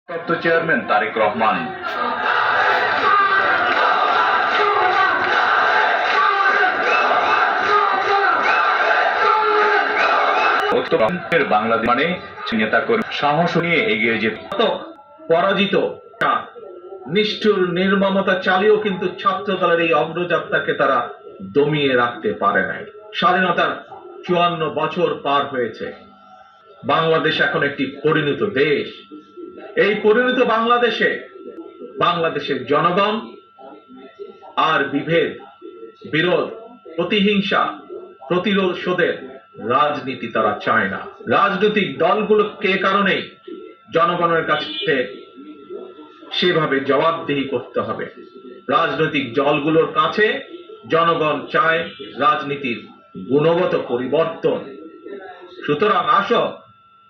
ভারপ্রাপ্ত চেয়ারম্যান তারেক রহমান। বাংলাদেশ মানে নেতা কর্মী সাহস নিয়ে এগিয়ে যেত। পরাজিত নিষ্ঠুর নির্মমতা চালিয়েও কিন্তু ছাত্র দলের এই অগ্রযাত্রাকে তারা দমিয়ে রাখতে পারে নাই। স্বাধীনতার 54 বছর পার হয়েছে। বাংলাদেশ এখন একটি পরিণত দেশ। এই পরিণত বাংলাদেশে বাংলাদেশের জনগণ আর বিভেদ, বিরোধ, প্রতিহিংসা, প্রতিশোধের রাজনীতি তারা চায় না। রাজনৈতিক দলগুলোকে কারণেই জনগণের কাছে সেভাবে জবাবদিহি করতে হবে। রাজনৈতিক দলগুলোর কাছে জনগণ চায় রাজনীতির গুণগত পরিবর্তন। সুতরাং আসো,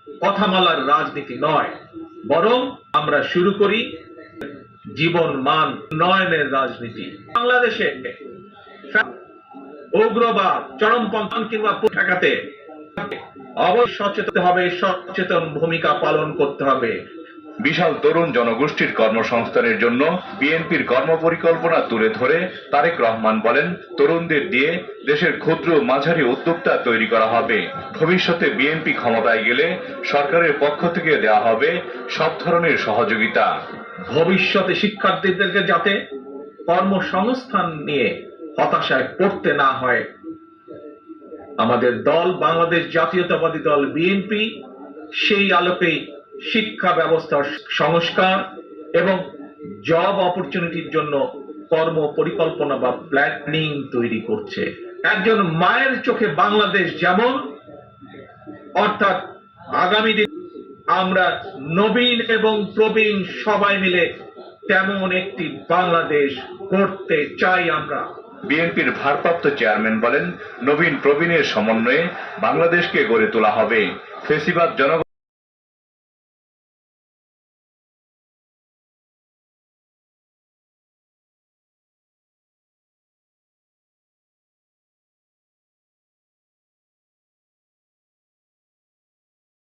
কথামালার রাজনীতি নয়, বরং আমরা শুরু করি জীবন মান উন্নয়নের রাজনীতি। বাংলাদেশে উগ্রবাদ, চরমপন্থী কিংবা ঠেকাতে অবশ্যই সচেতন হবে, সচেতন ভূমিকা পালন করতে হবে। বিশাল তরুণ জনগোষ্ঠীর কর্মসংস্থানের জন্য বিএনপির কর্মপরিকল্পনা তুলে ধরে তারেক রহমান বলেন, তরুণদের দিয়ে দেশের ক্ষুদ্র মাঝারি উদ্যোক্তা তৈরি করা হবে। ভবিষ্যতে বিএনপি ক্ষমতায় গেলে সরকারের পক্ষ থেকে দেওয়া হবে সব ধরনের সহযোগিতা। ভবিষ্যতে শিক্ষার্থীদেরকে যাতে কর্মসংস্থান নিয়ে হতাশায় পড়তে না হয়, আমাদের দল বাংলাদেশ জাতীয়তাবাদী দল বিএনপি সেই আলোকেই শিক্ষা ব্যবস্থার সংস্কার এবং জব অপরচুনিটির জন্য কর্ম পরিকল্পনা বা প্ল্যানিং তৈরি করছে। একজন মায়ের চোখে বাংলাদেশ যেমন, অর্থাৎ আগামী দিন আমরা নবীন এবং প্রবীণ সবাই মিলে তেমন একটি বাংলাদেশ গড়তে চাই। আমরা বিএনপির ভারপ্রাপ্ত চেয়ারম্যান বলেন, নবীন প্রবীণের সমন্বয়ে বাংলাদেশকে গড়ে তোলা হবে। ফেসিবাদ জনগণ